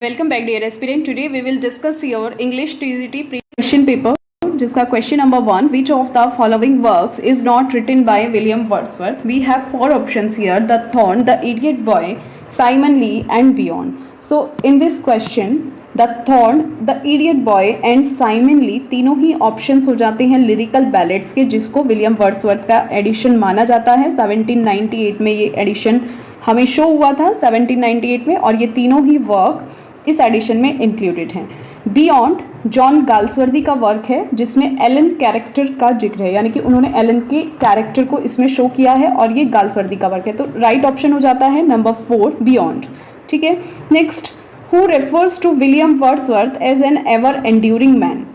Welcome back dear aspirant. Today we will discuss your English TZT pre-question paper जिसका question number 1, which of the following works is not written by William Wordsworth? We have 4 options here: The Thorn, The Idiot Boy, Simon Lee and Beyond. So in this question The Thorn, The Idiot Boy and Simon Lee तीनों ही options हो जाते हैं lyrical ballads के, जिसको William Wordsworth का addition माना जाता है। 1798 में ये एडिशन हमें शो हुआ था 1798 में, और ये तीनों ही वर्क इस एडिशन में इंक्लूडेड हैं। बियॉन्ड जॉन गाल्सवर्दी का वर्क है जिसमें एलन कैरेक्टर का जिक्र है, यानी कि उन्होंने एलन के कैरेक्टर को इसमें शो किया है, और ये गाल्सवर्दी का वर्क है। तो राइट ऑप्शन हो जाता है नंबर 4 बियॉन्ड। ठीक है, next, who refers to William Wordsworth as an ever enduring man?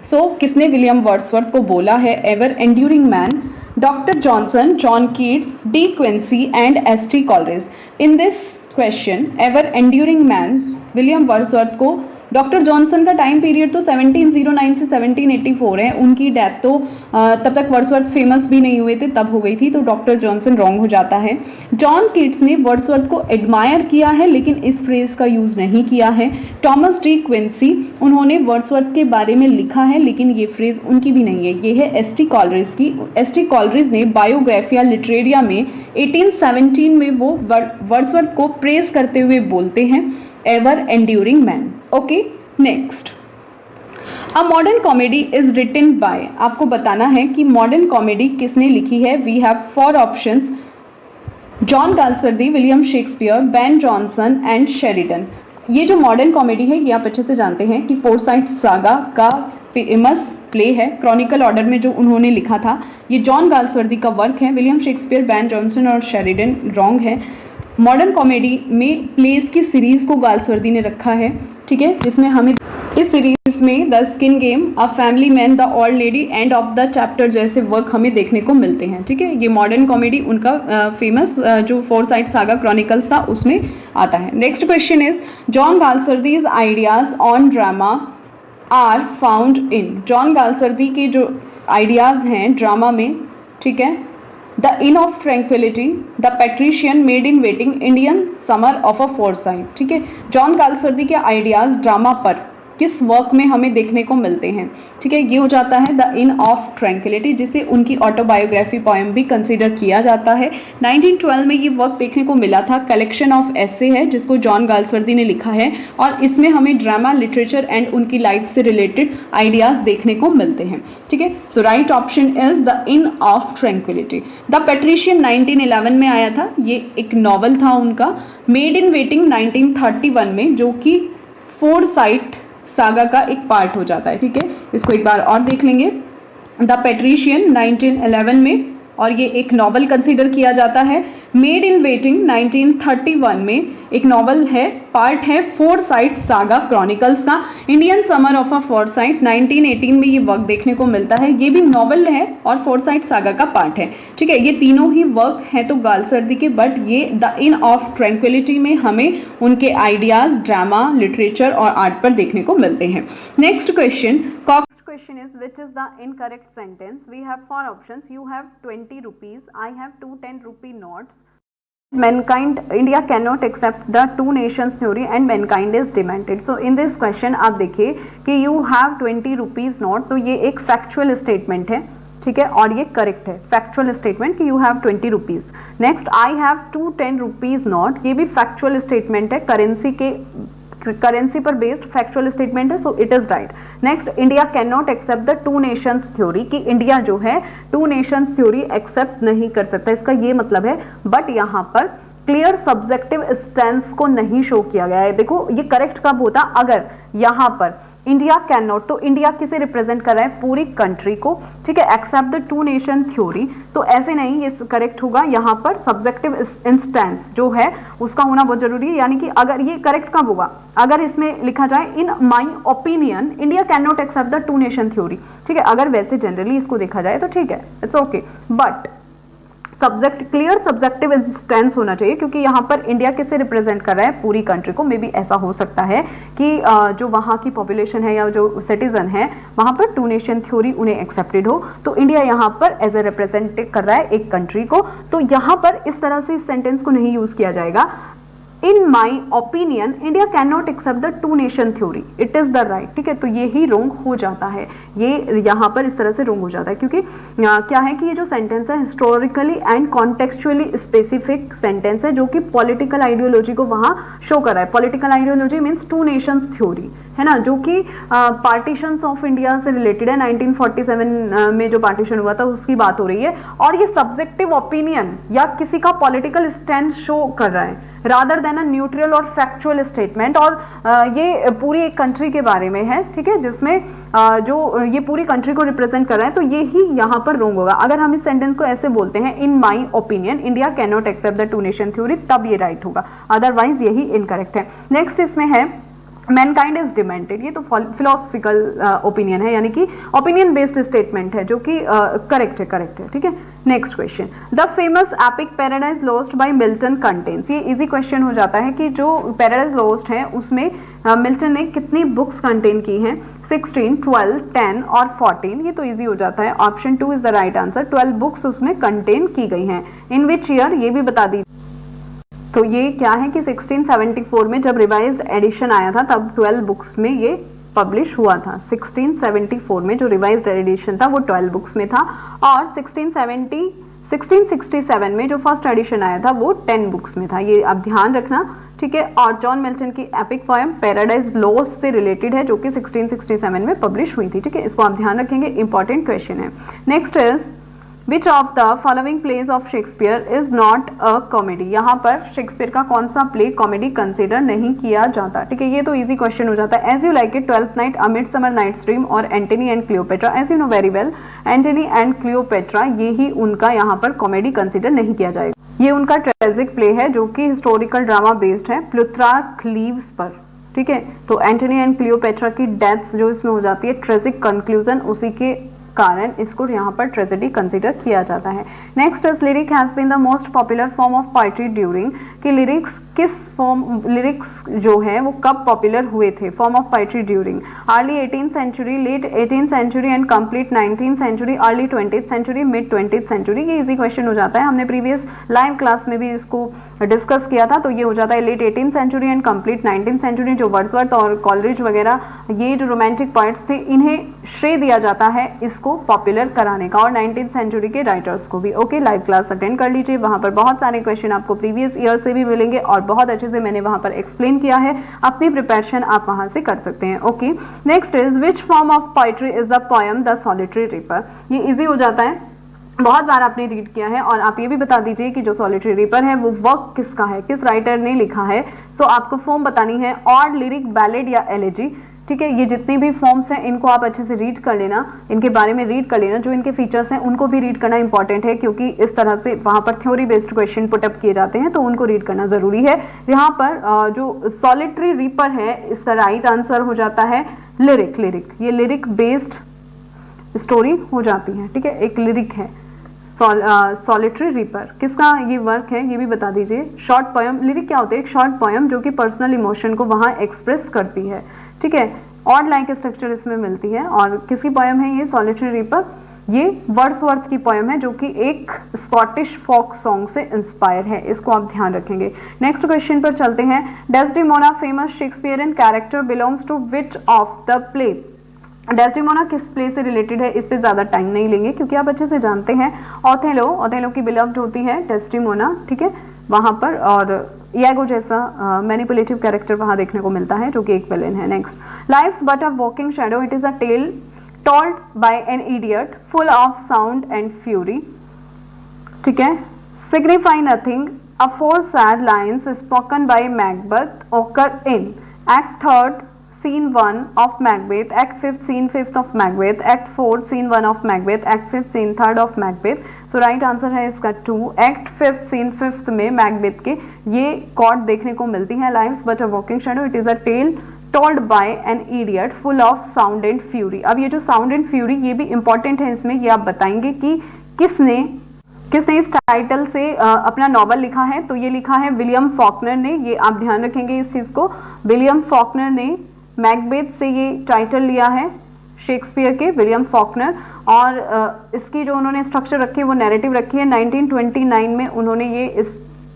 So किसने विलियम वर्ड्सवर्थ को बोला है ever enduring man? Doctor Johnson, John Keats, De Quincey and S T. Coleridge. In this question ever enduring man William Wordsworth को, doctor Johnson का time period तो 1709 से 1784 है, उनकी डेथ तो तब तक वर्ड्सवर्थ फेमस भी नहीं हुए थे, तब हो गई थी, तो डॉक्टर जॉनसन रॉन्ग हो जाता है। जॉन कीट्स ने वर्ड्सवर्थ को एडमायर किया है लेकिन इस फ्रेज का यूज़ नहीं किया है। थॉमस डी क्विंसी, उन्होंने वर्ड्सवर्थ के बारे में लिखा है लेकिन ये फ्रेज उनकी भी नहीं है, ये है एस.टी. कॉलरिज की। एस.टी. कॉलरिज ने बायोग्राफिया लिटरेरिया में 1817 में वो वर्ड्सवर्थ को प्रेज करते हुए बोलते हैं ever enduring man. Okay, next, a modern comedy is written by. आपको बताना है कि मॉडर्न कॉमेडी किसने लिखी है। We have 4 options: John Galsworthy, William Shakespeare, Ben Jonson and Sheridan. ये जो मॉडर्न कॉमेडी है ये आप अच्छे से जानते हैं कि फोरसाइट सागा का फेमस प्ले है, क्रॉनिकल ऑर्डर में जो उन्होंने लिखा था। ये जॉन गाल्सवर्दी का वर्क है। विलियम शेक्सपियर, बेन जॉनसन और शेरिडन रॉन्ग है। मॉडर्न कॉमेडी में प्लेस की सीरीज को गाल्सवर्दी ने रखा है, ठीक है, जिसमें हमें इस सीरीज में the skin game, a family man, the old lady, end of the chapter जैसे वर्क हमें देखने को मिलते हैं। ठीक है, ये मॉडर्न कॉमेडी उनका फेमस जो फोरसाइट सागा क्रॉनिकल्स था उसमें आता है। Next question is John Galsworthy's ideas on drama are found in. John Galsworthy के जो आइडियाज हैं ड्रामा में, ठीक है, the inn of tranquillity, the patrician, maid in waiting, Indian summer of a foresight. ठीक है, जॉन गाल्सवर्दी के ideas drama पर किस वर्क में हमें देखने को मिलते हैं? ठीक है, ये हो जाता है द इन ऑफ ट्रैंक्विलिटी, जिसे उनकी ऑटोबायोग्राफी पोएम भी कंसीडर किया जाता है। 1912 में ये वर्क देखने को मिला था। कलेक्शन ऑफ एसे है जिसको जॉन गाल्सवर्दी ने लिखा है, और इसमें हमें ड्रामा, लिटरेचर एंड उनकी लाइफ से रिलेटेड आइडियाज देखने को मिलते हैं। ठीक है, so right option is the inn of tranquillity. The patrician 1911 में आया था, ये एक नॉवल था उनका। मेड इन वेटिंग 1931 में, जो कि फोरसाइट सागा का एक पार्ट हो जाता है। ठीक है, इसको एक बार और देख लेंगे। द पैट्रिशियन 1911 में, और ये एक नॉवल कंसीडर किया जाता है। मेड इन वेटिंग 1931 में एक नॉवल है, पार्ट है फोरसाइट सागा क्रॉनिकल्स का। Indian summer of a foresight 1918 में ये वर्क देखने को मिलता है, ये भी नॉवल है और फोरसाइट सागा का पार्ट है। ठीक है, ये तीनों ही वर्क हैं तो गाल्सवर्दी के, बट ये द इन ऑफ ट्रैंक्विलिटी में हमें उनके आइडियाज ड्रामा, लिटरेचर और आर्ट पर देखने को मिलते हैं। Next question, question is which is the incorrect sentence? We have 4 options. You have 20 rupees, I have 2 10 rupee notes. Mankind, India cannot accept the two nations theory and mankind is demented. So in this question आप देखिए कि you have 20 rupees note, तो ये एक factual statement है, ठीक है, और ये correct है, factual statement कि you have 20 rupees. Next, I have 2 10 rupees note, ये भी factual statement है, करेंसी पर बेस्ड फैक्चुअल स्टेटमेंट है, so it is right. Next, India can not accept the two nations theory, कि इंडिया जो है टू नेशंस थ्योरी एक्सेप्ट नहीं कर सकता, इसका ये मतलब है। बट यहाँ पर क्लियर सब्जेक्टिव स्टैंस को नहीं शो किया गया है। देखो ये करेक्ट कब होता, अगर यहाँ पर इंडिया कैन नॉट, तो इंडिया किसे रिप्रेजेंट कर रहा है? पूरी कंट्री को। ठीक है, accept the two nation theory, तो ऐसे नहीं, ये करेक्ट होगा। यहाँ पर सब्जेक्टिव इंस्टेंस जो है उसका होना बहुत जरूरी है, यानी कि अगर ये करेक्ट कब होगा, अगर इसमें लिखा जाए in my opinion India can not accept the two nation theory. ठीक है, अगर वैसे जनरली इसको देखा जाए तो ठीक है, it's okay, but subject clear subjective instance होना चाहिए, क्योंकि यहाँ पर इंडिया किसे रिप्रेजेंट कर रहा है? पूरी कंट्री को। मे बी ऐसा हो सकता है कि जो वहाँ की पॉपुलेशन है या जो सिटीजन है वहाँ पर टू नेशन थ्योरी उन्हें एक्सेप्टेड हो, तो इंडिया यहाँ पर एज ए रिप्रेजेंट कर रहा है एक कंट्री को, तो यहाँ पर इस तरह से इस सेंटेंस को नहीं यूज किया जाएगा। In my opinion India can not accept the two nation theory, it is the right. ठीक है, तो ये ही रोंग हो जाता है, ये यहाँ पर इस तरह से रोंग हो जाता है, क्योंकि क्या है कि ये जो सेंटेंस है historically and contextually specific sentence है, जो कि पॉलिटिकल आइडियोलॉजी को वहाँ शो कर रहा है। Political ideology means to nations theory, है ना, जो कि पार्टीशंस ऑफ इंडिया से रिलेटेड है। 1947 में जो पार्टीशन हुआ था उसकी बात हो रही है, और ये सब्जेक्टिव ओपिनियन या किसी का पॉलिटिकल स्टैंड शो कर रहा है रादर देन अ न्यूट्रल और फैक्चुअल स्टेटमेंट। और ये पूरी एक कंट्री के बारे में है, ठीक है, जिसमें जो ये पूरी कंट्री को रिप्रेजेंट कर रहा है, तो ये ही यहाँ पर रोंग होगा। अगर हम इस सेंटेंस को ऐसे बोलते हैं, in my opinion India can not accept the two nation theory, तब ये राइट होगा, अदरवाइज यही इनकरेक्ट है। नेक्स्ट इसमें है मैनकाइंड इज डिमेंटेड, ये तो फिलोसफिकल ओपिनियन है, यानी कि ओपिनियन बेस्ड स्टेटमेंट है, जो कि करेक्ट है, ठीक है। Next question, the famous epic paradise lost by Milton contains, ये इजी क्वेश्चन हो जाता है कि जो पैराडाइज लॉस्ट है उसमें मिल्टन ने कितनी बुक्स कंटेन की हैं, 16, 12, 10 और 14, ये तो इजी हो जाता है। Option 2 is the right answer, 12 books उसमें कंटेन की गई हैं। इन विच ईयर, ये भी बता दीजिए। तो ये क्या है कि 1674 में जब रिवाइज्ड एडिशन आया था तब 12 बुक्स में ये पब्लिश हुआ था। 1674 में जो रिवाइज्ड एडिशन था वो 12 बुक्स में था, और 1667 में जो फर्स्ट एडिशन आया था वो 10 बुक्स में था, ये आप ध्यान रखना, ठीक है। और जॉन मिल्टन की एपिक पोएम पैराडाइज लॉस्ट से रिलेटेड है, जो कि 1667 में पब्लिश हुई थी, ठीक है, इसको आप ध्यान रखेंगे, इंपॉर्टेंट क्वेश्चन है। Next is Which of the following plays of Shakespeare is not a comedy? यहाँ पर शेक्सपियर का कौन सा प्ले कॉमेडी कंसिडर नहीं किया जाता, ठीक है, ये तो इजी क्वेश्चन हो जाता है। As you like it, twelfth night, a midsummer nights dream और Antony and Cleopatra. As you know very well, Antony and Cleopatra ये ही उनका यहाँ पर कॉमेडी कंसिडर नहीं किया जाएगा, ये उनका ट्रेजिक प्ले है जो कि हिस्टोरिकल ड्रामा बेस्ड है प्लूथरार्क लीव्स पर, ठीक है। तो एंटनी एंड क्लियोपेट्रा की डेथ्स जो इसमें हो जाती है, ट्रेजिक कंक्लूजन, उसी के कारण इसको यहाँ पर ट्रेजेडी कंसीडर किया जाता है। Next is lyric has been the most popular form of poetry during, कि लिरिक्स किस फॉर्म, लिरिक्स जो है वो कब पॉपुलर हुए थे, form of poetry during early 18th century, late 18th century and complete 19th century, early 20th century, mid 20th century. ये easy question हो जाता है, हमने प्रीवियस लाइव क्लास में भी इसको डिस्कस किया था। तो ये हो जाता है late 18th century and complete 19th century. जो वर्ड्सवर्थ और कॉलरिज वगैरह ये जो रोमांटिक पोइट्स थे, इन्हें श्रेय दिया जाता है इसको पॉपुलर कराने का, और 19th सेंचुरी के राइटर्स को भी। ओके, लाइव क्लास अटेंड कर लीजिए, वहां पर बहुत सारे क्वेश्चन आपको प्रीवियस ईयर से भी मिलेंगे और बहुत अच्छे से मैंने वहां पर एक्सप्लेन किया है, अपनी प्रिपरेशन आप वहां से कर सकते हैं। Okay, next is which form of poetry is the poem the solitary reaper. ये इजी हो जाता है, बहुत बार आपने रीड किया है, और आप ये भी बता दीजिए कि जो सॉलिटरी रीपर है वो वर्क किसका है, किस राइटर ने लिखा है। सो आपको फॉर्म बतानी है, और लिरिक, बैलेड या एलेजी, ठीक है। ये जितनी भी फॉर्म्स हैं इनको आप अच्छे से रीड कर लेना, इनके बारे में रीड कर लेना, जो इनके फीचर्स हैं उनको भी रीड करना इंपॉर्टेंट है, क्योंकि इस तरह से वहां पर थ्योरी बेस्ड क्वेश्चन पुटअप किए जाते हैं, तो उनको रीड करना जरूरी है। यहाँ पर जो सॉलिटरी रीपर है, इसका राइट आंसर हो जाता है लिरिक। ये लिरिक बेस्ड स्टोरी हो जाती है, ठीक है, एक लिरिक है सॉलिटरी रीपर। किसका ये वर्क है ये भी बता दीजिए। शॉर्ट पोएम, लिरिक क्या होते हैं, एक शॉर्ट पोएम जो कि पर्सनल इमोशन को वहां एक्सप्रेस करती है, ठीक है। ऑड लाइक स्ट्रक्चर इसमें मिलती है। और किसकी पोएम है ये सॉलिटरी रीपर, ये वर्ड्सवर्थ की पोएम है, जो कि एक स्कॉटिश फोक सॉन्ग से इंस्पायर है, इसको आप ध्यान रखेंगे। नेक्स्ट क्वेश्चन पर चलते हैं। Desdemona famous Shakespearean character belongs to which of the play. Desdemona किस प्ले से रिलेटेड है, इस पे ज्यादा टाइम नहीं लेंगे क्योंकि आप अच्छे से जानते हैं। ओथेलो की बिलव्ड होती है डेस्डेमोना, ठीक है, वहां पर, और इयागो जैसा मैनिपुलेटिव कैरेक्टर वहां देखने को मिलता है, जो कि एक विलेन है। Next, life's but a walking shadow, it is a tale told by an idiot full of sound and fury, ठीक है। Signify nothing, aforesaid lines spoken by Macbeth occur in act 3rd Scene 1 of Macbeth, Act 5th Scene 5th of Macbeth, Act 4th Scene 1 of Macbeth, Act 5th Scene 3rd of Macbeth। So right answer है इसका 2। Act 5th Scene 5th में Macbeth के ये cord देखने को मिलती है। Lives but a walking shadow, it is a tale told by an idiot full of sound and fury. अब ये जो साउंड एंड फ्यूरी ये भी इंपॉर्टेंट है इसमें, ये आप बताएंगे कि किसने इस टाइटल से अपना नॉवल लिखा है। तो ये लिखा है विलियम फॉकनर ने, ये आप ध्यान रखेंगे इस चीज को। विलियम फॉकनर ने मैकबेथ से ये टाइटल लिया है, शेक्सपियर के, विलियम फॉकनर। और इसकी जो उन्होंने स्ट्रक्चर रखी है वो नैरेटिव रखी है। 1929 में उन्होंने ये इस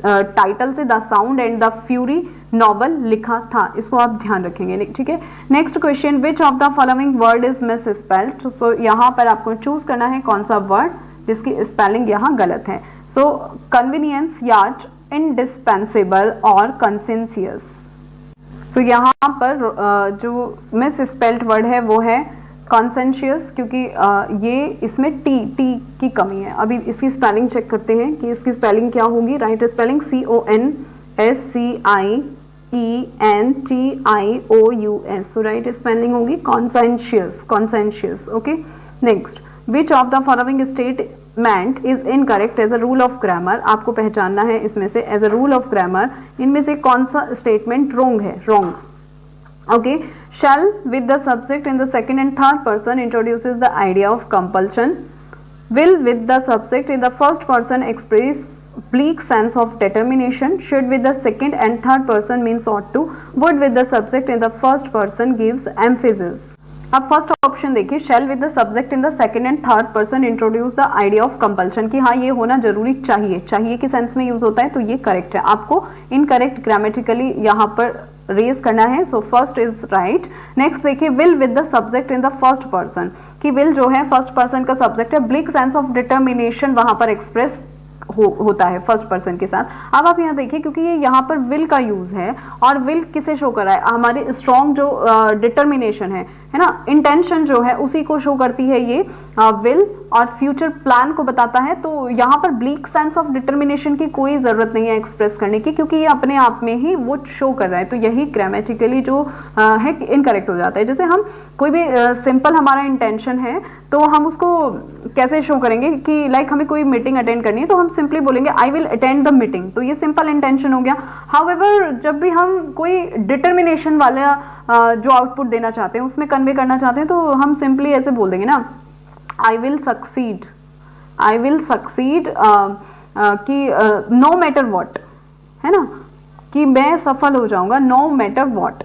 टाइटल से the sound and the fury novel लिखा था, इसको आप ध्यान रखेंगे, ठीक है। Next question, which of the following word is misspelled. So यहाँ पर आपको चूज करना है कौन सा वर्ड जिसकी स्पेलिंग यहाँ गलत है। सो कन्वीनियंस, यार्ड, इंडिस्पेंसेबल और कंसेंसियस। सो यहाँ पर जो मिस स्पेल्ड वर्ड है वो है कॉन्सेंशियस, क्योंकि ये इसमें टी की कमी है। अभी इसकी स्पेलिंग चेक करते हैं कि इसकी स्पेलिंग क्या होगी। Right spelling CONSCIENTIOUS, so right spelling होगी conscientious. Okay, next, which of the following statement is incorrect as a rule of grammar. आपको पहचानना है इसमें से as a rule of grammar इनमें से कौन सा स्टेटमेंट रॉन्ग है। Wrong, okay. Shall with the subject in the second and third person introduces the idea of compulsion. Will with the subject in the first person express bleak sense of determination. Should with the second and third person means ought to. Would with the subject in the first person gives emphasis. अब first option देखिए, shall with the subject in the second and third person introduce the idea of compulsion, कि हाँ ये होना जरूरी चाहिए, चाहिए के सेंस में यूज होता है, तो ये करेक्ट है। आपको इनकरेक्ट ग्रामेटिकली यहाँ पर रेज करना है, so first is right. Next देखिए, will with the subject in the first person, कि विल जो है फर्स्ट पर्सन का सब्जेक्ट है, ब्लिक सेंस ऑफ डिटर्मिनेशन वहां पर एक्सप्रेस होता है फर्स्ट पर्सन के साथ। अब आप यहाँ देखिए, क्योंकि ये यहाँ पर विल का यूज है और विल किसे शो कर रहा है, हमारी स्ट्रॉन्ग जो डिटर्मिनेशन है ना, इंटेंशन जो है उसी को शो करती है ये विल, और फ्यूचर प्लान को बताता है। तो यहाँ पर ब्लीक सेंस ऑफ डिटर्मिनेशन की कोई जरूरत नहीं है एक्सप्रेस करने की, क्योंकि ये अपने आप में ही वो शो कर रहा है। तो यही ग्रामेटिकली जो है इनकरेक्ट हो जाता है। जैसे हम कोई भी सिंपल हमारा इंटेंशन है तो हम उसको कैसे शो करेंगे कि लाइक हमें कोई मीटिंग अटेंड करनी है तो हम सिंपली बोलेंगे I will attend the meeting, तो ये सिंपल इंटेंशन हो गया। हाउएवर जब भी हम कोई डिटर्मिनेशन वाला जो आउटपुट देना चाहते हैं उसमें कन्वे करना चाहते हैं तो हम सिंपली ऐसे बोल देंगे ना, I will succeed, I will succeed कि नो मैटर व्हाट, है ना, कि मैं सफल हो जाऊंगा नो मैटर व्हाट,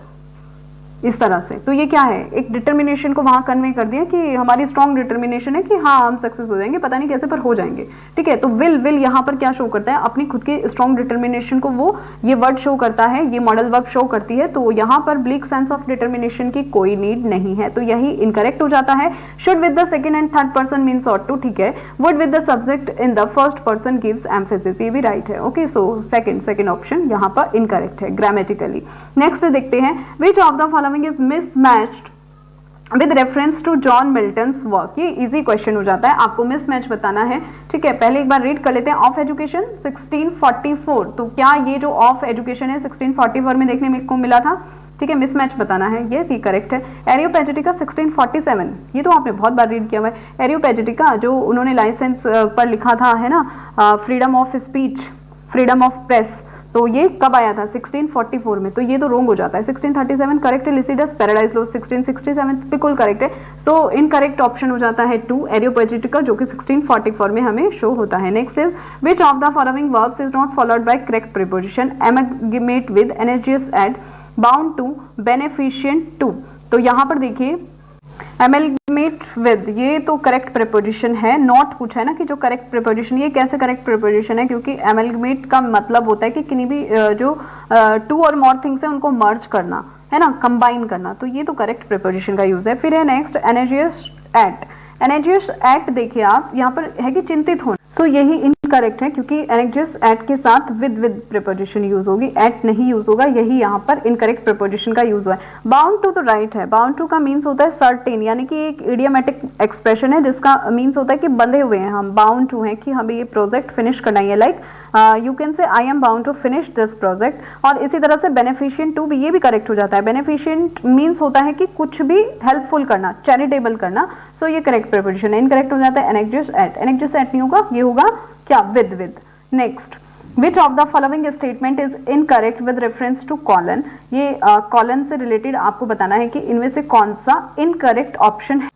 इस तरह से। तो ये क्या है, एक डिटर्मिनेशन को वहां कन्वे कर दिया कि हमारी स्ट्रॉन्ग डिटर्मिनेशन है कि हाँ हम सक्सेस हो जाएंगे, पता नहीं कैसे पर हो जाएंगे, ठीक है। तो विल यहाँ पर क्या शो करता है, अपनी खुद की स्ट्रॉन्ग डिटर्मिनेशन को वो ये वर्ड शो करता है, ये मॉडल वर्ब शो करती है। तो यहाँ पर ब्लिक सेंस ऑफ डिटर्मिनेशन की कोई नीड नहीं है, तो यही इनकरेक्ट हो जाता है। Should with the second and third person means ought to, ठीक है। Would with the subject in the first person gives emphasis, ये भी राइट है। ओके, सो सेकंड ऑप्शन यहाँ पर इनकरेक्ट है ग्रामेटिकली। नेक्स्ट देखते हैं, which of the following is mismatched with reference to John Milton's work. ये इजी क्वेश्चन हो जाता है, आपको मिसमैच बताना है, ठीक है। पहले एक बार रीड कर लेते हैं, ऑफ एजुकेशन 1644, तो क्या ये जो ऑफ एजुकेशन है 1644 में देखने में को मिला था, ठीक है। मिसमैच बताना है, ये सी करेक्ट है। एरियोपेजिटिका 1647, ये तो आपने बहुत बार रीड किया हुआ है। एरियोपेजिटिका जो उन्होंने लाइसेंस पर लिखा था, है ना, freedom of speech, freedom of press, तो ये कब आया था 1644 में, तो ये तो रोंग हो जाता है। 1637 करेक्ट है। लिसिडस पैराडाइज लॉस्ट 1667 बिल्कुल करेक्ट है। सो इनकरेक्ट ऑप्शन हो जाता है 2 एरियोपेजिटिका, जो कि 1644 में हमें शो होता है। Next is, which of the following verbs is not followed by correct preposition, amalgamate with, एनर्जियस at, bound to, beneficent to. तो यहाँ पर देखिए एमलगमेट विद, ये तो करेक्ट प्रीपोजिशन है। नॉट पूछा है ना कि जो करेक्ट प्रीपोजिशन, ये कैसे करेक्ट प्रीपोजिशन है, क्योंकि एमलगमेट का मतलब होता है कि किन्हीं भी जो टू और मोर थिंग्स है उनको मर्ज करना, है ना, कंबाइन करना, तो ये तो करेक्ट प्रीपोजिशन का यूज है। फिर है नेक्स्ट एनर्जियस एट, एनर्जियस एट देखिए आप यहाँ पर है कि चिंतित होना, तो यही इनकरेक्ट है क्योंकि एनर्जियस एट के साथ विद प्रीपोजिशन यूज होगी, एट नहीं यूज होगा, यही यहाँ पर इनकरेक्ट प्रीपोजिशन का यूज हुआ है। बाउंड टू तो राइट है, बाउंड टू का मीन्स होता है सर्टेन, यानी कि एक इडियोमेटिक एक्सप्रेशन है जिसका मीन्स होता है कि बंधे हुए हैं हम, बाउंड टू है कि हमें ये प्रोजेक्ट फिनिश करना है, like you can say I am bound to finish this project. और इसी तरह से बेनिफिशिएंट टू भी, ये भी करेक्ट हो जाता है। बेनिफिशिएंट मीन्स होता है कि कुछ भी हेल्पफुल करना, चैरिटेबल करना, सो ये करेक्ट प्रीपोजिशन है। इनकरेक्ट हो जाता है एनर्जियस एट, एनर्जियस एट नहीं होगा, ये होगा क्या, with. Next, which of the following statement is incorrect with reference to colon, ये कॉलन से रिलेटेड आपको बताना है कि इनमें से कौन सा इनकरेक्ट ऑप्शन है।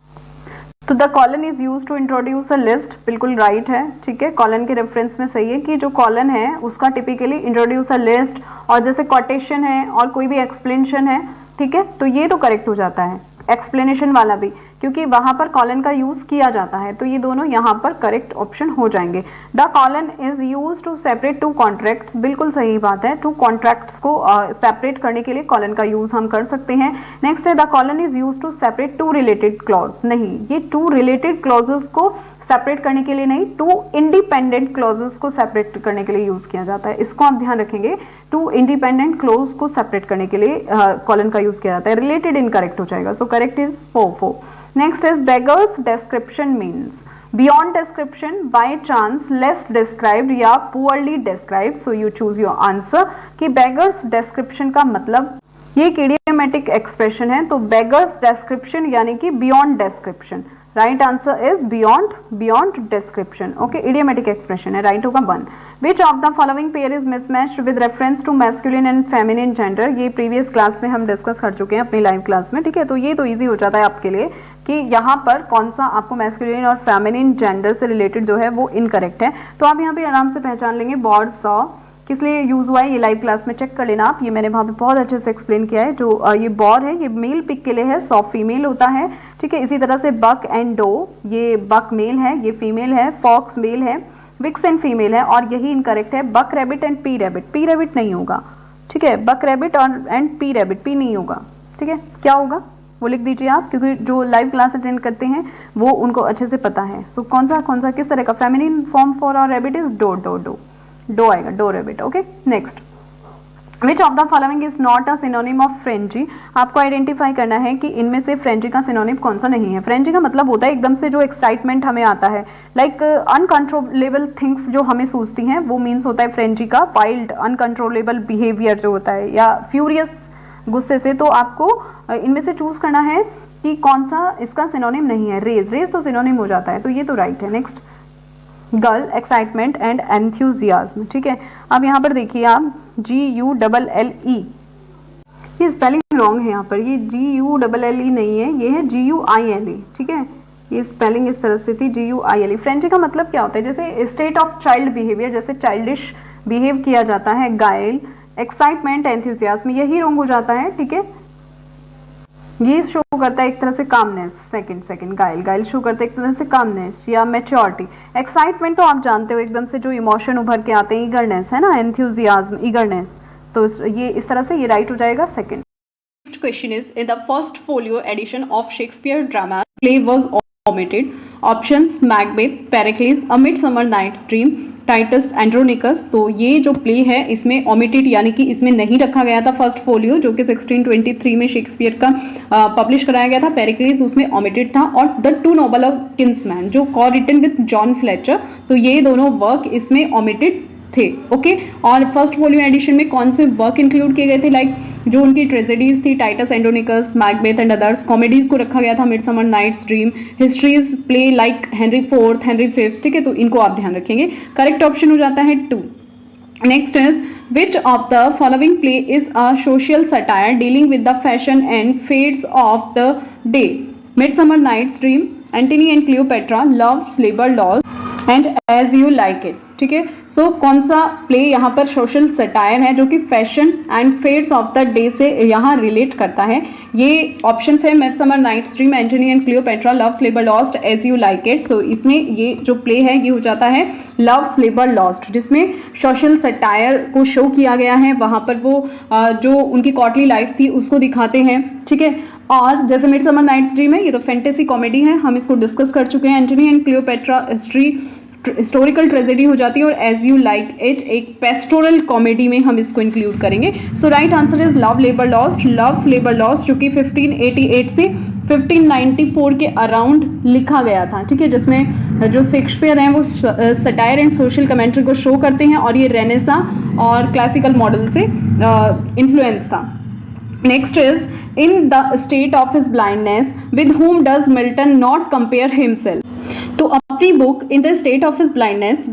तो the colon is use to introduce a list, बिल्कुल राइट है, ठीक है। कॉलन के रेफरेंस में सही है कि जो कॉलन है उसका टिपिकली इंट्रोड्यूस अ लिस्ट, और जैसे कोटेशन है और कोई भी एक्सप्लेनेशन है, ठीक है, तो ये तो करेक्ट हो जाता है। एक्सप्लेनेशन वाला भी क्योंकि वहां पर कॉलन का यूज किया जाता है, तो ये दोनों यहाँ पर करेक्ट ऑप्शन हो जाएंगे। The colon is use to separate two contracts, बिल्कुल सही बात है, टू कॉन्ट्रैक्ट्स को सेपरेट करने के लिए कॉलन का यूज हम कर सकते हैं। नेक्स्ट है the colon is use to separate two related clause, नहीं, ये टू रिलेटेड क्लॉजेस को सेपरेट करने के लिए नहीं, टू इंडिपेंडेंट क्लॉजेस को सेपरेट करने के लिए यूज किया जाता है, इसको आप ध्यान रखेंगे। टू इंडिपेंडेंट क्लॉज को सेपरेट करने के लिए कॉलन का यूज किया जाता है। रिलेटेड इनकरेक्ट हो जाएगा, so correct is 4। Next is beggars description means beyond description, by chance, less described या poorly described, so you choose your answer कि बेगर्स डिस्क्रिप्शन का मतलब ये एक इडियोमेटिक एक्सप्रेशन है, तो बेगर्स डिस्क्रिप्शन यानी कि beyond description, right answer is beyond description. Okay, idiomatic expression है, राइट होगा 1। Which of the following pair is mismatched with reference to masculine and feminine gender, ये प्रीवियस क्लास में हम discuss कर चुके हैं अपनी लाइव क्लास में, ठीक है, तो ये तो ईजी हो जाता है आपके लिए कि यहाँ पर कौन सा आपको मैस्कुलिन और फेमिनिन जेंडर से रिलेटेड जो है वो इनकरेक्ट है, तो आप यहाँ पे आराम से पहचान लेंगे। बॉर्ड सॉ किस लिए यूज हुआ है ये लाइव क्लास में चेक कर लेना आप, ये मैंने वहाँ पे बहुत अच्छे से एक्सप्लेन किया है। जो ये बॉर है ये मेल पिक के लिए है, सॉ फीमेल होता है, ठीक है। इसी तरह से बक एंड डो, ये बक मेल है, ये फीमेल है, फॉक्स मेल है, विक्सन फीमेल है, और यही इनकरेक्ट है। Buck rabbit and pea rabbit, pea rabbit नहीं होगा, ठीक है, बक रैबिट और एंड पी रैबिट, पी नहीं होगा, ठीक है, क्या होगा वो लिख दीजिए आप, क्योंकि जो लाइव क्लास अटेंड करते हैं वो उनको अच्छे से पता है। सो कौन सा किस तरह का फेमिनिन फॉर्म फॉर और रैबिट इज डो आएगा, doe rabbit. Okay, next, which of the following is not a synonym of frenzy, आपको आइडेंटिफाई करना है कि इनमें से फ्रेंजी का सिनोनिम कौन सा नहीं है। फ्रेंजी का मतलब होता है एकदम से जो एक्साइटमेंट हमें आता है, लाइक अनकंट्रोलेबल थिंग्स जो हमें सूझती हैं, वो मीन्स होता है फ्रेंजी का। वाइल्ड अनकंट्रोलेबल बिहेवियर जो होता है, या फ्यूरियस गुस्से से, तो आपको इनमें से चूज करना है कि कौन सा इसका सिनोनिम नहीं है। रेज तो सिनोनिम हो जाता है, तो ये तो राइट है। नेक्स्ट, गर्ल, एक्साइटमेंट एंड एंथ्यूजियाज्म, ठीक है। अब यहाँ पर देखिए आप GULLE, ये स्पेलिंग रॉन्ग है यहाँ पर, ये GULLE नहीं है, ये है GUILE, ठीक है, ये स्पेलिंग इस तरह से थी GUILE। फ्रेंजी का मतलब क्या होता है, जैसे स्टेट ऑफ चाइल्ड बिहेवियर, जैसे चाइल्डिश बिहेव किया जाता है। गाइल, एक्साइटमेंट, एंथ्यूजियाज्म, यही रॉन्ग हो जाता है, ठीक है। ये शो करता है एक तरह से कामनेस, सेकंड गाइल शो करता है एक तरह से कामनेस या मैच्योरिटी। एक्साइटमेंट तो आप जानते हो एकदम से जो इमोशन उभर के आते हैं, ईगरनेस है ना, एंथ्यूजियाज्म, ईगरनेस, तो ये इस तरह से ये राइट हो जाएगा second. Next question is, in the first folio edition of Shakespeare drama play was omitted. Options: Macbeth, Pericles, A Midsummer Night's Dream, Titus Andronicus. तो ये जो प्ले है इसमें ओमिटेड यानी कि इसमें नहीं रखा गया था फर्स्ट फोलियो, जो कि 1623 में शेक्सपियर का पब्लिश कराया गया था। पेरिक्लिस उसमें ओमिटेड था, और the two noble of kinsmen जो कॉ रिटन विद जॉन फ्लेचर, तो ये दोनों वर्क इसमें ओमिटेड थे। ओके, और फर्स्ट फोलियो एडिशन में कौन से वर्क इंक्लूड किए गए थे, लाइक जो उनकी ट्रेजेडीज थी, Titus Andronicus, Macbeth and others. Comedies को रखा गया था, Midsummer nights Dream, histories play like Henry IV, Henry V, ठीक है, तो इनको आप ध्यान रखेंगे। करेक्ट ऑप्शन हो जाता है 2। Next is, which of the following play is a social satire dealing with the fashion and fads of the day? Midsummer nights dream, Antony and Cleopatra, love, labour lost and as you like it, ठीक है। सो कौन सा play यहाँ पर social satire है जो कि fashion and fads of the day से यहाँ रिलेट करता है? ये ऑप्शन है midsummer nights dream, Antony and Cleopatra, love, labour lost, as you like it. सो इसमें ये जो प्ले है ये हो जाता है लव, लेबर लॉस्ट, जिसमें सोशल सटायर को शो किया गया है। वहाँ पर वो जो उनकी कॉर्टली लाइफ थी उसको दिखाते हैं, ठीक है। और जैसे मिडसमर नाइट्स ड्रीम है, ये तो फैंटेसी कॉमेडी है, हम इसको डिस्कस कर चुके हैं। Antony and Cleopatra historical tragedy हो जाती है, और एज यू लाइक इट एक पेस्टोरल कॉमेडी में हम इसको इंक्लूड करेंगे। So right answer is love, labour lost, loves, labour lost, जो कि 1588 से 1594 के अराउंड लिखा गया था, ठीक है, जिसमें जो शेक्सपियर हैं वो सटायर एंड सोशल कमेंट्री को शो करते हैं, और ये रेनेसा और क्लासिकल मॉडल से इन्फ्लुएंस था। Next is, in the state of his blindness with whom does Milton not compare himself? तो अपनी book in the state of his blindness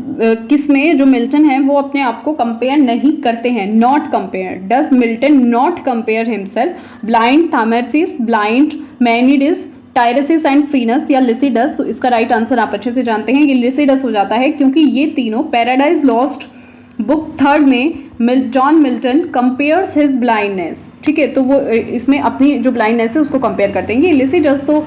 किसमें जो मिल्टन है वो अपने आप को कंपेयर नहीं करते हैं, not compare. Does Milton not compare himself? Blind, Thamyris, blind, Maeonides, Tiresias and Phineus या लिसिडस। तो इसका राइट आंसर आप अच्छे से जानते हैं, ये लिसिडस हो जाता है, क्योंकि ये तीनों पैराडाइज लॉस्ट बुक 3rd में John Milton compares his blindness, ठीक है, तो वो इसमें अपनी जो ब्लाइंडनेस है उसको कंपेयर करते हैं। ये लिसिडस तो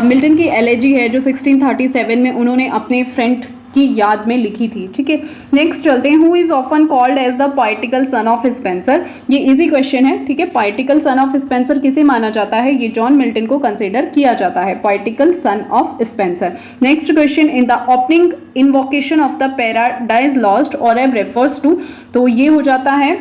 मिल्टन की एलेजी है जो 1637 में उन्होंने अपने फ्रेंड की याद में लिखी थी। ठीक है, नेक्स्ट चलते हैं। Who is often called as the poetical son of Spenser. ये इजी क्वेश्चन है। ठीक है, पोएटिकल सन ऑफ स्पेंसर किसे माना जाता है? ये जॉन मिल्टन को कंसिडर किया जाता है, poetical son of Spenser. Next question, in the opening invocation of the paradise lost Horeb refers to. तो ये हो जाता है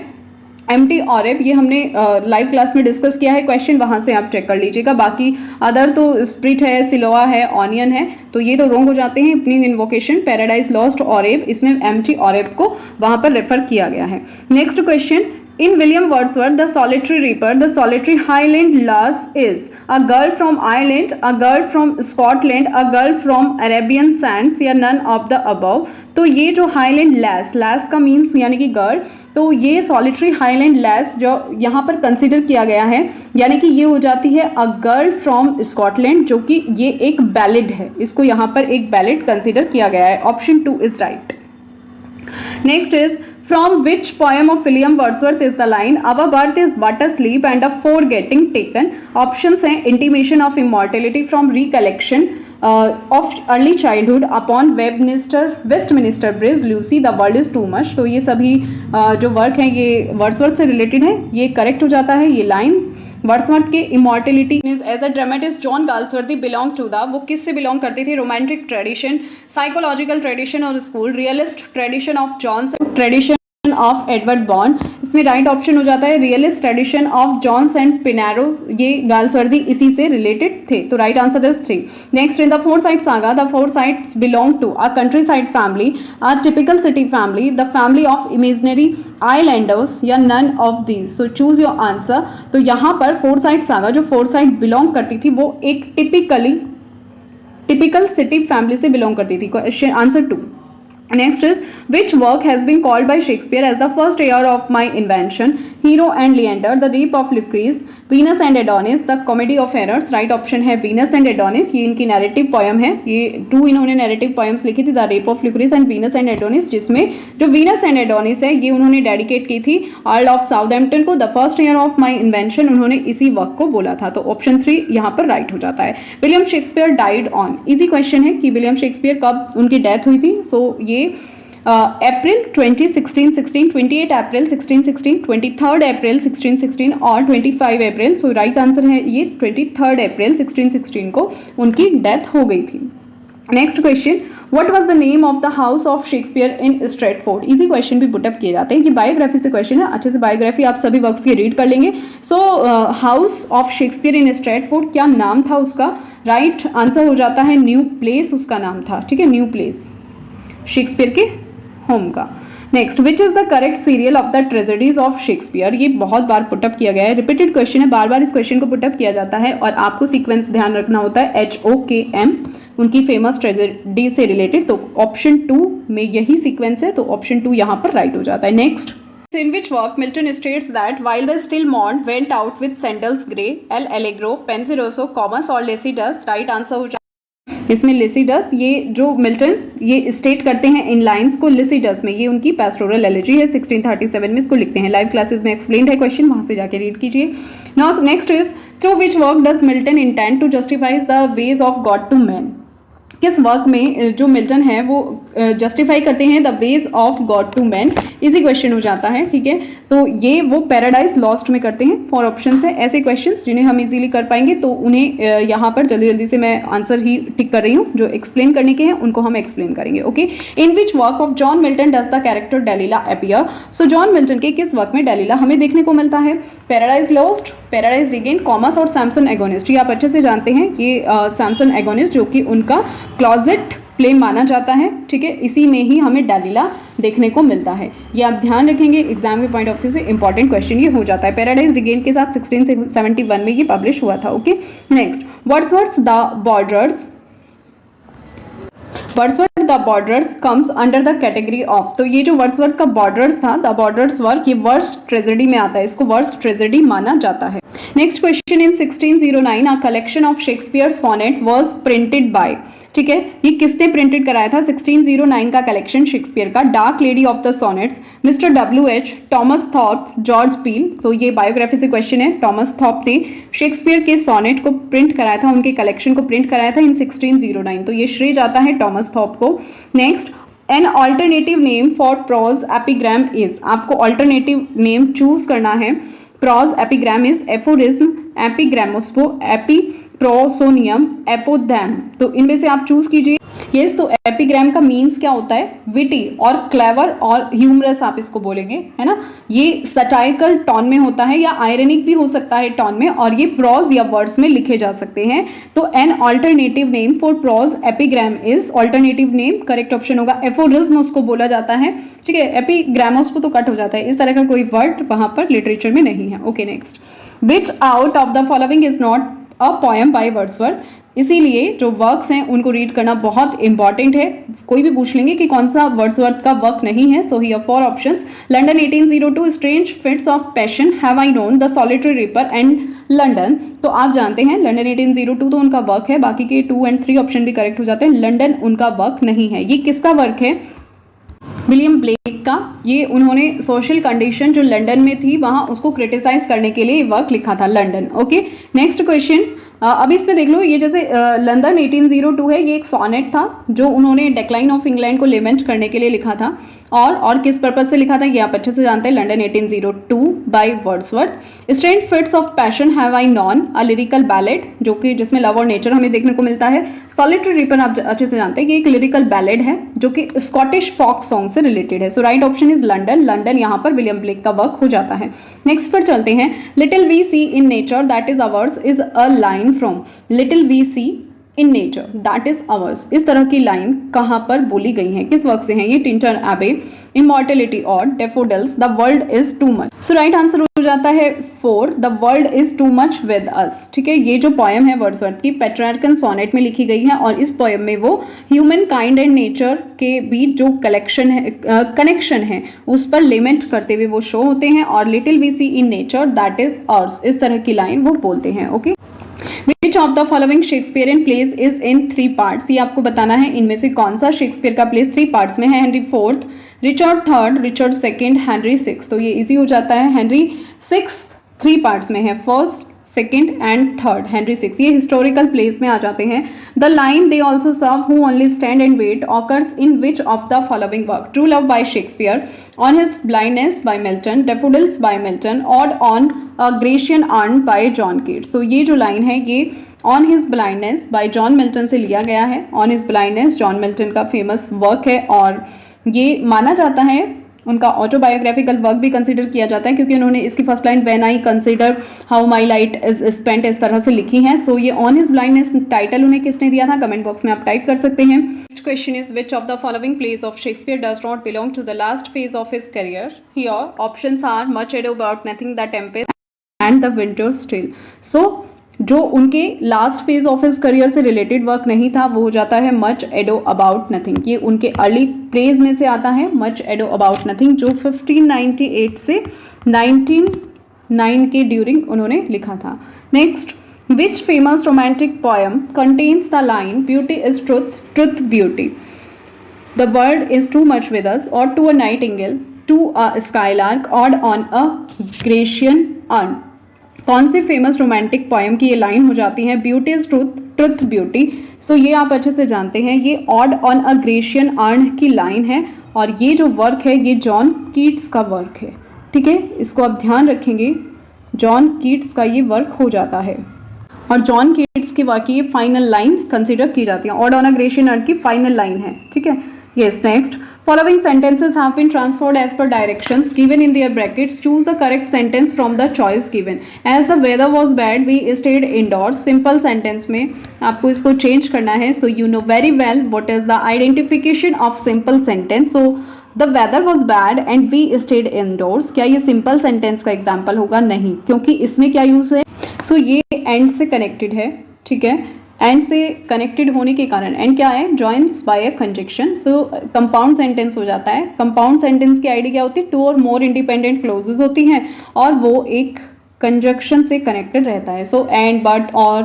एम्प्टी ऑरेब। ये हमने लाइव क्लास में डिस्कस किया है क्वेश्चन, वहां से आप चेक कर लीजिएगा। बाकी अदर तो स्प्रिट है, सिलोआ है, ऑनियन है, तो ये तो रॉन्ग हो जाते हैं। ओपनिंग इन्वोकेशन, पैराडाइज लॉस्ट, ऑरेब, इसमें एम्प्टी ऑरेब को वहां पर रेफर किया गया है। Next question, in William Wordsworth, The Solitary Reaper, the solitary Highland lass is a girl from Ireland, a girl from Scotland, a girl from Arabian sands, या none of the above। तो ये जो highland lace, lace का means यानी कि girl, तो ये solitary highland lace जो यहाँ पर कंसिडर किया गया है, यानी कि ये हो जाती है अ गर्ल फ्रॉम स्कॉटलैंड, जो कि ये एक बैलेड है, इसको यहाँ पर एक बैलेड कंसिडर किया गया है। Option 2 is right. Next is, from which poem of William Wordsworth is the line our birth is but a sleep and a forgetting taken। options हैं intimation of immortality, from recollection of early childhood, upon Westminster Bridge, Lucy, the world is too much। तो ये सभी जो work हैं ये Wordsworth से related है, ये करेक्ट हो जाता है। ये लाइन वर्ड्सवर्थ के immortality means as a dramatist John Galsworthy belong to the, वो किस से बिलोंग करते थे? रोमांटिक ट्रेडिशन, साइकोलॉजिकल ट्रेडिशन और school, realist tradition of Jones, tradition of Edward Bond. इसमें राइट ऑप्शन हो जाता है realist tradition of Jones and Pinero, ये गाल्सवर्दी इसी से रिलेटेड थे, तो right answer is 3। Next, in the Forsyte saga, the Forsytes belong to a country side family, a typical city family, the family of imaginary islanders, या none of these. So choose your answer. तो यहाँ पर Forsyte saga, जो Forsyte belong करती थी वो एक typical city family से बिलोंग करती थी। Question answer 2। Next is, which work has been called by Shakespeare as the first year of my invention? Hero and Leander, The Rape of Lucrece, Venus and Adonis, The Comedy of Errors। Right option है Venus and Adonis। ये इनकी narrative poem है, ये 2 इन्होंने narrative poems लिखी थी, the rape of Lucrece and Venus and Adonis, जिसमें जो वीनस एंड एडोनिस है ये उन्होंने डेडिकेट की थी अर्ल ऑफ साउथहैम्पटन को। The first year of my invention, उन्होंने इसी वर्क को बोला था, तो ऑप्शन 3 यहाँ पर राइट हो जाता है। William Shakespeare died on, easy question है कि विलियम शेक्सपियर कब उनकी डेथ हुई थी। सो ये अप्रैल 2016, 28 अप्रैल 1616, 23 अप्रैल 1616 और 25 अप्रैल। सो राइट आंसर है ये 23 अप्रैल 1616 को उनकी डेथ हो गई थी। Next question, what was the name of the house of Shakespeare in Stratford. Easy question भी पुटअप किए जाते हैं, ये बायोग्राफी से क्वेश्चन है, अच्छे से बायोग्राफी आप सभी वर्क्स की रीड कर लेंगे। So house of Shakespeare in Stratford, क्या नाम था उसका? राइट आंसर हो जाता है न्यू प्लेस, उसका नाम था। ठीक है, न्यू प्लेस शेक्सपियर के होम का। Next, which is the correct serial of the tragedies of Shakespeare. ये बहुत बार पुटअप किया गया है, रिपीटेड क्वेश्चन है, बार बार इस क्वेश्चन को पुटअप किया जाता है और आपको सीक्वेंस ध्यान रखना होता है, HOKM, उनकी फेमस ट्रेजेडी से रिलेटेड। तो ऑप्शन 2 में यही सीक्वेंस है, तो ऑप्शन 2 यहाँ पर राइट हो जाता है। Next, in which work Milton states that while the still morn went out with sandals grey, El Allegro, Penseroso, Comus और Lycidas। राइट आंसर हो जाता है इसमें लिसिडस। ये जो मिल्टन ये स्टेट करते हैं इन लाइंस को लिसिडस में, ये उनकी पैस्टोरल एलेजी है, 1637 में इसको लिखते हैं। लाइव क्लासेस में एक्सप्लेन्ड है क्वेश्चन, वहां से जाके रीड कीजिए। Now next is, through which work does Milton intend to justify the ways of God to man. किस वर्क में जो मिल्टन है वो जस्टिफाई करते हैं the ways of God to man. Easy question हो जाता है। ठीक है, तो ये वो पैराडाइज लॉस्ट में करते हैं। 4 ऑप्शन है ऐसे क्वेश्चंस जिन्हें हम इजीली कर पाएंगे, तो उन्हें यहाँ पर जल्दी जल्दी से मैं आंसर ही टिक कर रही हूँ, जो एक्सप्लेन करने के हैं उनको हम एक्सप्लेन करेंगे। Okay, in which work of John Milton does the character Delilah appear. So John Milton के किस वर्क में डेलिला हमें देखने को मिलता है? Paradise lost, paradise regain, commas और सैमसन एगोनिस्ट। ये आप अच्छे से जानते हैं कि सैमसन एगोनिस्ट जो कि उनका क्लॉजेट प्ले माना जाता है। ठीक है, इसी में ही हमें डेलिला देखने को मिलता है, ये आप ध्यान रखेंगे, एग्जाम के पॉइंट ऑफ व्यू से इंपॉर्टेंट क्वेश्चन ये हो जाता है। पैराडाइज रिगेन के साथ 1671 में ये पब्लिश हुआ था। Okay, next, Wordsworth the borders, Wordsworth the borders comes under the category of. तो ये जो वर्ड्सवर्थ का बॉर्डर्स था, द बॉर्डर्स वर्क, ये वर्स्ट ट्रेजेडी में आता है, इसको वर्स्ट ट्रेजेडी माना जाता है। Next question, in 1609 a collection of Shakespeare sonnet was printed by. ठीक है, ये किसने प्रिंटेड कराया था? 1609 का कलेक्शन शेक्सपियर का, dark lady of the sonnets, mister WH, Thomas Thorpe, George Peele. So ये बायोग्राफी से क्वेश्चन है। टॉमस थॉर्प ने शेक्सपियर के सोनेट को प्रिंट कराया था, उनके कलेक्शन को प्रिंट कराया था इन 1609, तो ये श्रेय जाता है टॉमस थॉर्प को। Next, an alternative name for prose epigram is, आपको ऑल्टरनेटिव नेम चूज करना है। प्रोज एपिग्राम इज एफोरिज्म, एपिग्रामोस्पो, एपिप्रोसोनियम, एपोदैम, तो इनमें से आप चूज कीजिए। यस, तो एपिग्राम का मीन्स क्या होता है? विटी और क्लेवर और ह्यूमरस आप इसको बोलेंगे, है ना। ये सटाइकल टोन में होता है या आयरनिक भी हो सकता है टोन में, और ये प्रोज या वर्ड्स में लिखे जा सकते हैं। तो an alternative name for prose epigram is, alternative name correct option होगा एफोरिज्म, उसको बोला जाता है। ठीक है, एपिग्रामोस को तो कट हो जाता है, इस तरह का कोई वर्ड वहां पर लिटरेचर में नहीं है। Okay, next, which out of the following is not a poem by Wordsworth, इसीलिए जो वर्क्स हैं उनको रीड करना बहुत इंपॉर्टेंट है। कोई भी पूछ लेंगे कि कौन सा वर्ड्सवर्थ का वर्क नहीं है, so here 4 options. London 1802, strange fits of passion, have I known, the solitary ripper and London. तो आप जानते हैं लंडन 1802 तो उनका वर्क है, बाकी के 2 और 3 ऑप्शन भी करेक्ट हो जाते हैं। लंडन उनका वर्क नहीं है। ये किसका वर्क है? विलियम ब्लेक का। ये उन्होंने सोशल कंडीशन जो लंदन में थी वहां उसको क्रिटिसाइज करने के लिए वर्क लिखा था, लंदन। Okay, next question. अब इसमें देख लो, ये जैसे लंदन 1802 है, ये एक सोनेट था जो उन्होंने डेक्लाइन ऑफ इंग्लैंड को लेमेंट करने के लिए लिखा था। और किस पर्पज से लिखा था ये आप अच्छे से जानते हैं, London 1802 by Wordsworth. Strange fits of passion, have I non, a lyrical ballad, जो कि जिसमें लव और नेचर हमें देखने को मिलता है। सॉलिटरी रिपर आप अच्छे से जानते हैं कि एक लिरिकल बैलेड है जो कि स्कॉटिश फॉक सॉन्ग से रिलेटेड है। So right option is London. London यहाँ पर विलियम ब्लेक का वर्क हो जाता है। नेक्स्ट पर चलते हैं। Little we see in nature that is ours is a line from, little we see in nature that is ours, इस तरह की लाइन कहाँ पर बोली गई है, किस वर्क से है ये? टिंटन एबे, इमॉर्टलिटी और daffodils, the world is too much. So right answer हो जाता है 4, the world is too much with अस। ठीक है, ये जो पोएम है वर्ड्सवर्थ की पेट्रार्कन सोनेट में लिखी गई है, और इस पोएम में वो ह्यूमन काइंड एंड नेचर के बीच जो कलेक्शन है, कनेक्शन है, उस पर लेमेंट करते हुए वो शो होते हैं। और little we see in nature that is ours, इस तरह की लाइन वो बोलते हैं। Okay, Which of the following Shakespearean plays is in 3 parts? ये आपको बताना है इनमें से कौन सा शेक्सपियर का प्लेस 3 पार्ट्स में है। Henry 4th, Richard 3rd, Richard 2nd, Henry 6th। तो ये इजी हो जाता है। हेनरी 6th 3 पार्ट्स में है, 1st, 2nd and 3rd, Henry 6। ये हिस्टोरिकल प्लेस में आ जाते हैं। The line they also serve who only stand and wait occurs in which of the following work? True love by Shakespeare, on his blindness by Milton, daffodils by Milton, और on a Grecian urn by John Keats. तो ये जो line है ये on his blindness by John Milton से लिया गया है। On his blindness John Milton का फेमस वर्क है, और ये माना जाता है उनका ऑटोबायोग्राफिकल वर्क भी कंसीडर किया जाता है, क्योंकि उन्होंने इसकी first line when I consider how my light is spent इस तरह से लिखी है। सो ये ऑन हिज ब्लाइंडनेस टाइटल उन्हें किसने दिया था? कमेंट बॉक्स में आप टाइप कर सकते हैं। Next question is which of the following plays of Shakespeare does not belong to the last phase of his career? Here options are much ado about nothing, the tempest and the winter's tale. So जो उनके last phase of his career से related work नहीं था वो हो जाता है much ado about nothing. ये उनके अर्ली प्लेज में से आता है, मच एडो अबाउट नथिंग, जो 1598 से 1909 के ड्यूरिंग उन्होंने लिखा था। Next, which famous romantic poem contains the line beauty is truth, truth beauty, the world is too much with us, और to a nightingale, to a skylark, ode on a Grecian urn? कौन से famous romantic poem की ये line हो जाती है? Beauty is truth, truth beauty. So ये आप अच्छे से जानते हैं, ये ode on a Grecian urn की लाइन है, और ये जो वर्क है ये जॉन कीट्स का वर्क है। ठीक है, इसको आप ध्यान रखेंगे, जॉन कीट्स का ये वर्क हो जाता है, और जॉन कीट्स के वर्क की ये फाइनल लाइन कंसिडर की जाती है। Odd on a Grecian urn की फाइनल लाइन है। ठीक है, yes. Next, following sentences have been transferred as per directions given in their brackets. Choose the correct sentence from the choice given. As the weather was bad, we stayed indoors. Simple sentence में आपको इसको change करना है. So you know very well what is the identification of simple sentence. So the weather was bad and we stayed indoors. क्या ये simple sentence का example होगा? नहीं, क्योंकि इसमें क्या use है? So ये end से connected है. ठीक है, एंड से कनेक्टेड होने के कारण, एंड क्या है? जॉइंस बाय अ कंजक्शन। सो कंपाउंड सेंटेंस हो जाता है। कंपाउंड सेंटेंस की आइडिया क्या होती है? 2 और मोर इंडिपेंडेंट क्लोजेस होती हैं और वो एक कंजक्शन से कनेक्टेड रहता है। सो एंड, बट, और,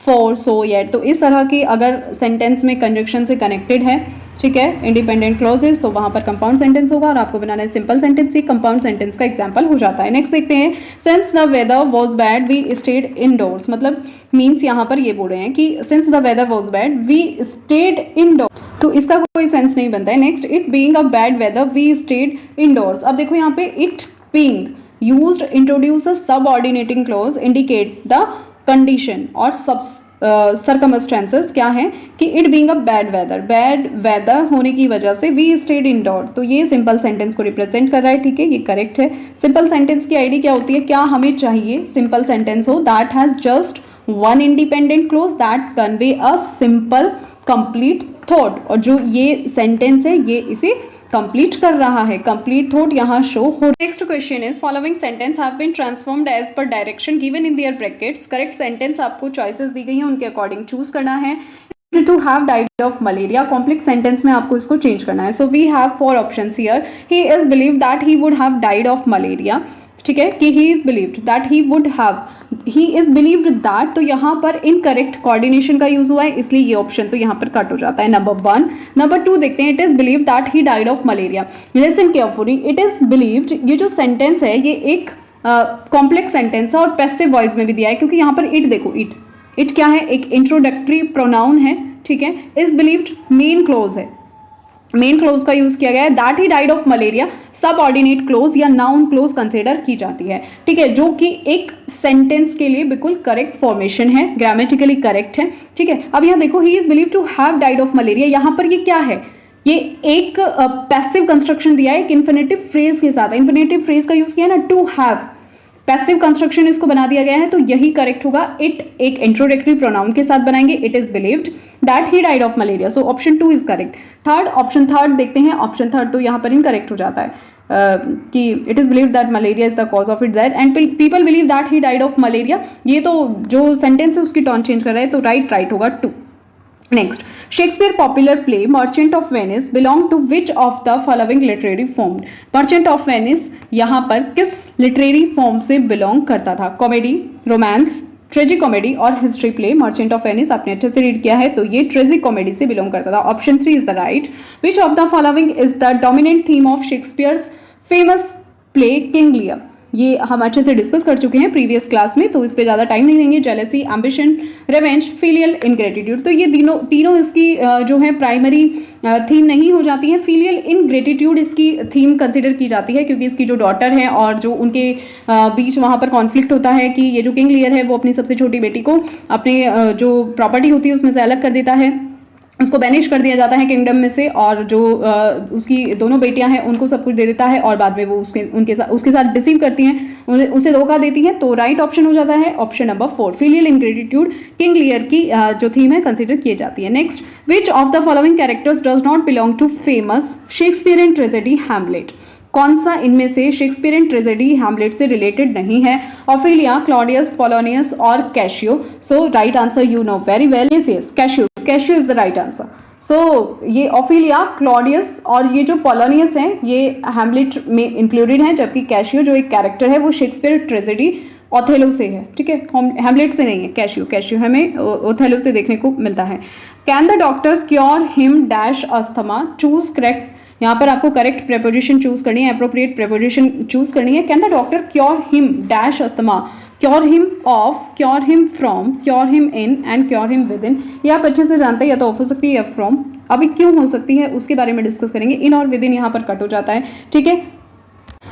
for, so, yet, तो इस तरह की अगर सेंटेंस में कंजक्शन से कनेक्टेड है, ठीक है, इंडिपेंडेंट क्लॉजेस, तो वहां पर कंपाउंड सेंटेंस होगा और आपको बनाना है सिंपल सेंटेंस। ही कंपाउंड सेंटेंस का एग्जांपल हो जाता है। नेक्स्ट देखते हैं, since the weather was bad we stayed indoors, मतलब मींस यहाँ पर ये बोल रहे हैं कि since the weather was bad we stayed indoors, तो इसका कोई सेंस नहीं बनता है। Next, it being a bad weather we stayed indoors. अब देखो यहाँ पे it being used introduce a subordinating clause indicate the condition और सर्कमस्टेंसेस क्या है कि it being a bad weather होने की वजह से वी स्टेड इंडोर, तो ये सिंपल सेंटेंस को रिप्रेजेंट कर रहा है, ठीक है, ये करेक्ट है। सिंपल सेंटेंस की आईडी क्या होती है, क्या हमें चाहिए सिंपल सेंटेंस हो that has just one independent clause that convey a simple complete thought, और जो ये सेंटेंस है ये इसे कंप्लीट कर रहा है, कंप्लीट थॉट यहाँ शो हो। Next question is following sentence have been transformed as per direction given in their brackets. Correct sentence आपको चॉइसेस दी गई हैं, उनके अकॉर्डिंग चूज करना है। To have died of malaria, complex sentence में आपको इसको चेंज करना है। So we have 4 options here. He is believe that he would have died of malaria, ठीक है, कि he is believed that he would have, he is believed that, तो यहाँ पर इनकरेक्ट कोऑर्डिनेशन का यूज हुआ है, इसलिए ये ऑप्शन तो यहाँ पर कट हो जाता है, नंबर 1। नंबर 2 देखते हैं, it is believed that he died of malaria. Listen carefully, it is believed, ये जो सेंटेंस है ये एक कॉम्प्लेक्स सेंटेंस है और पैसिव वॉइस में भी दिया है, क्योंकि यहाँ पर इट देखो, इट क्या है, एक इंट्रोडक्टरी प्रोनाउन है, ठीक है। इज बिलीव्ड मेन क्लोज है, मेन क्लोज का यूज किया गया है। That he died of malaria सब ऑर्डिनेट क्लोज या नाउन क्लोज कंसिडर की जाती है, ठीक है, जो कि एक सेंटेंस के लिए बिल्कुल करेक्ट फॉर्मेशन है, ग्रामेटिकली करेक्ट है, ठीक है। अब यहाँ देखो, he is believe to have died of malaria, यहाँ पर ये क्या है, ये एक पैसिव कंस्ट्रक्शन दिया है एक इन्फिनेटिव फ्रेज के साथ, इन्फिनेटिव फ्रेज का यूज किया है ना, टू हैव, पैसिव कंस्ट्रक्शन इसको बना दिया गया है, तो यही करेक्ट होगा। इट एक इंट्रोडक्टरी प्रोनाउन के साथ बनाएंगे, it is believed that he died of malaria, so option 2 is correct. Third, option third देखते हैं, ऑप्शन थर्ड तो यहाँ पर इनकरेक्ट हो जाता है कि it is believe that malaria is the cause of it that and people believe that he died of malaria, ये तो जो सेंटेंस है उसकी टर्न चेंज कर रहा है, तो राइट होगा 2। Next, Shakespeare popular play merchant of Venice belong to which of the following literary form. Merchant of Venice यहाँ पर किस लिटरेरी फॉर्म से बिलोंग करता था, कॉमेडी, रोमांस, ट्रेजिक कॉमेडी और history play. Merchant of Venice आपने अच्छे से रीड किया है, तो ये ट्रेजिक कॉमेडी से बिलोंग करता था। Option 3 is the right. Which of the following is the dominant theme of Shakespeare's famous play King Lear. ये हम अच्छे से डिस्कस कर चुके हैं प्रीवियस क्लास में, तो इस पे ज़्यादा टाइम नहीं देंगे। जेलसी, एम्बिशन, रिवेंज, फिलियल इनग्रेटिट्यूड, तो ये तीनों इसकी जो है प्राइमरी थीम नहीं हो जाती है। फिलियल इनग्रेटिट्यूड इसकी थीम कंसिडर की जाती है, क्योंकि इसकी जो डॉटर है और जो उनके बीच वहाँ पर कॉन्फ्लिक्ट होता है कि ये जो किंग लियर है वो अपनी सबसे छोटी बेटी को अपने जो प्रॉपर्टी होती है उसमें से अलग कर देता है, उसको बैनिश कर दिया जाता है किंगडम में से, और जो उसकी दोनों बेटियां हैं उनको सब कुछ दे देता है और बाद में वो उसके साथ डिसीव करती हैं, उसे धोखा देती हैं, तो राइट ऑप्शन हो जाता है option number 4। Filial ingratitude King Lear की जो थीम है कंसिडर की जाती है। Next, which of the following characters does not belong to famous Shakespearean tragedy Hamlet. कौन सा इनमें से शेक्सपियरियन ट्रेजेडी हैमलेट से रिलेटेड नहीं है, ऑफेलिया, क्लॉडियस, पोलोनियस और Cassio. So right answer you know very well, yes Cassio, Cassio is the right answer. So ये Ophelia, Claudius और ये जो पोलोनियस हैं ये हैमलेट में इंक्लूडेड हैं, जबकि कैशियो जो एक कैरेक्टर है वो शेक्सपियर ट्रेजेडी ओथेलो से है, ठीक है, हैमलेट से नहीं है। कैशियो हमें ओथेलो से देखने को मिलता है। Can the doctor cure him dash asthma, choose correct, यहाँ पर आपको करेक्ट प्रेपोजिशन चूज करनी है, अप्रोप्रिएट प्रेपोजिशन चूज करनी है। Can the doctor cure him dash asthma, cure him of, cure him from, cure him in and cure him with in. ये आप अच्छे से जानते हैं, या तो ऑफ हो सकती है या फ्रॉम। अभी क्यों हो सकती है उसके बारे में डिस्कस करेंगे। इन और विद इन यहाँ पर कट हो जाता है, ठीक है।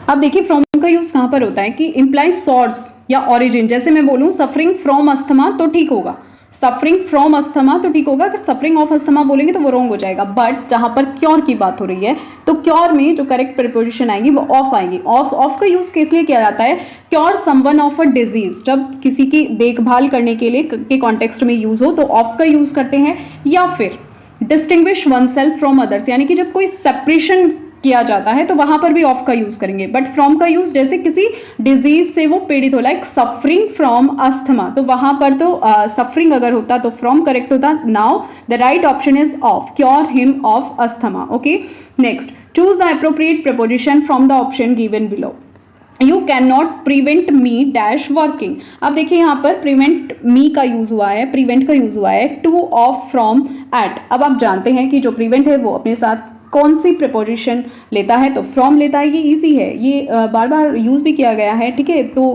अब देखिए फ्रॉम का यूज कहाँ पर होता है कि इंप्लाइज सोर्स या ओरिजिन। जैसे मैं बोलूँ सफरिंग फ्रॉम अस्थमा तो ठीक होगा, सफरिंग फ्रॉम अस्थमा तो ठीक होगा। अगर सफरिंग ऑफ अस्थमा बोलेंगे तो वो रॉन्ग हो जाएगा। बट जहां पर क्योर की बात हो रही है तो क्योर में जो करेक्ट प्रीपोजिशन आएगी वो ऑफ आएगी। ऑफ का यूज किस लिए किया जाता है, cure someone of a disease, जब किसी की देखभाल करने के लिए के कॉन्टेक्स्ट में यूज हो तो ऑफ का यूज करते हैं। या फिर distinguish one self from others, यानी कि जब कोई सेपरेशन किया जाता है तो वहां पर भी ऑफ का यूज करेंगे। बट फ्रॉम का यूज जैसे किसी डिजीज से वो पीड़ित हो, लाइक सफरिंग फ्रॉम अस्थमा, तो वहां पर तो सफरिंग अगर होता तो फ्रॉम करेक्ट होता। Now the right option is of, cure him of asthma. Okay, next, choose the appropriate preposition from the option given below. You can not prevent me dash working. अब देखिए यहाँ पर prevent मी का use हुआ है, prevent का use हुआ है, टू, ऑफ, फ्रॉम, एट। अब आप जानते हैं कि जो प्रिवेंट है वो अपने साथ कौन सी प्रिपोजिशन लेता है, तो फ्रॉम लेता है। ये इजी है, ये बार बार यूज भी किया गया है, ठीक है, तो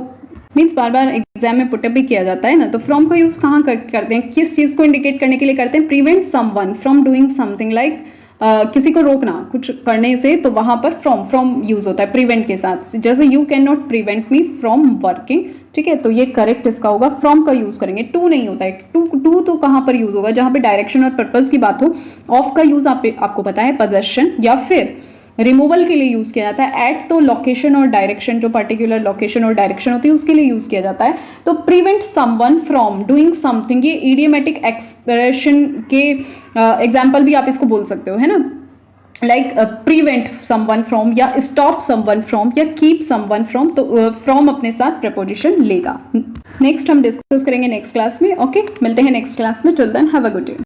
मीन्स बार बार एग्जाम में पुटअप भी किया जाता है ना। तो फ्रॉम का यूज कहाँ करते हैं, किस चीज को इंडिकेट करने के लिए करते हैं, prevent someone from doing something, like किसी को रोकना कुछ करने से, तो वहां पर फ्रॉम यूज होता है प्रिवेंट के साथ। जैसे you can not prevent me from working, ठीक है, तो ये करेक्ट इसका होगा, फ्रॉम का यूज करेंगे। टू नहीं होता है, टू तो कहां पर यूज होगा, जहां पे डायरेक्शन और पर्पस की बात हो। ऑफ का यूज आपको पता है, पोजेशन या फिर रिमूवल के लिए यूज किया जाता है। एट तो लोकेशन और डायरेक्शन, जो पर्टिकुलर लोकेशन और डायरेक्शन होती है उसके लिए यूज किया जाता है। तो prevent someone from doing something, ये इडियोमेटिक एक्सप्रेशन के एग्जाम्पल भी आप इसको बोल सकते हो, है ना, लाइक प्रिवेंट समवन फ्रॉम या स्टॉप समवन फ्रॉम या कीप समवन फ्रॉम, तो फ्रॉम अपने साथ प्रपोजिशन लेगा। नेक्स्ट हम डिस्कस करेंगे नेक्स्ट क्लास में। ओके, मिलते हैं नेक्स्ट क्लास में। Till then have a good day.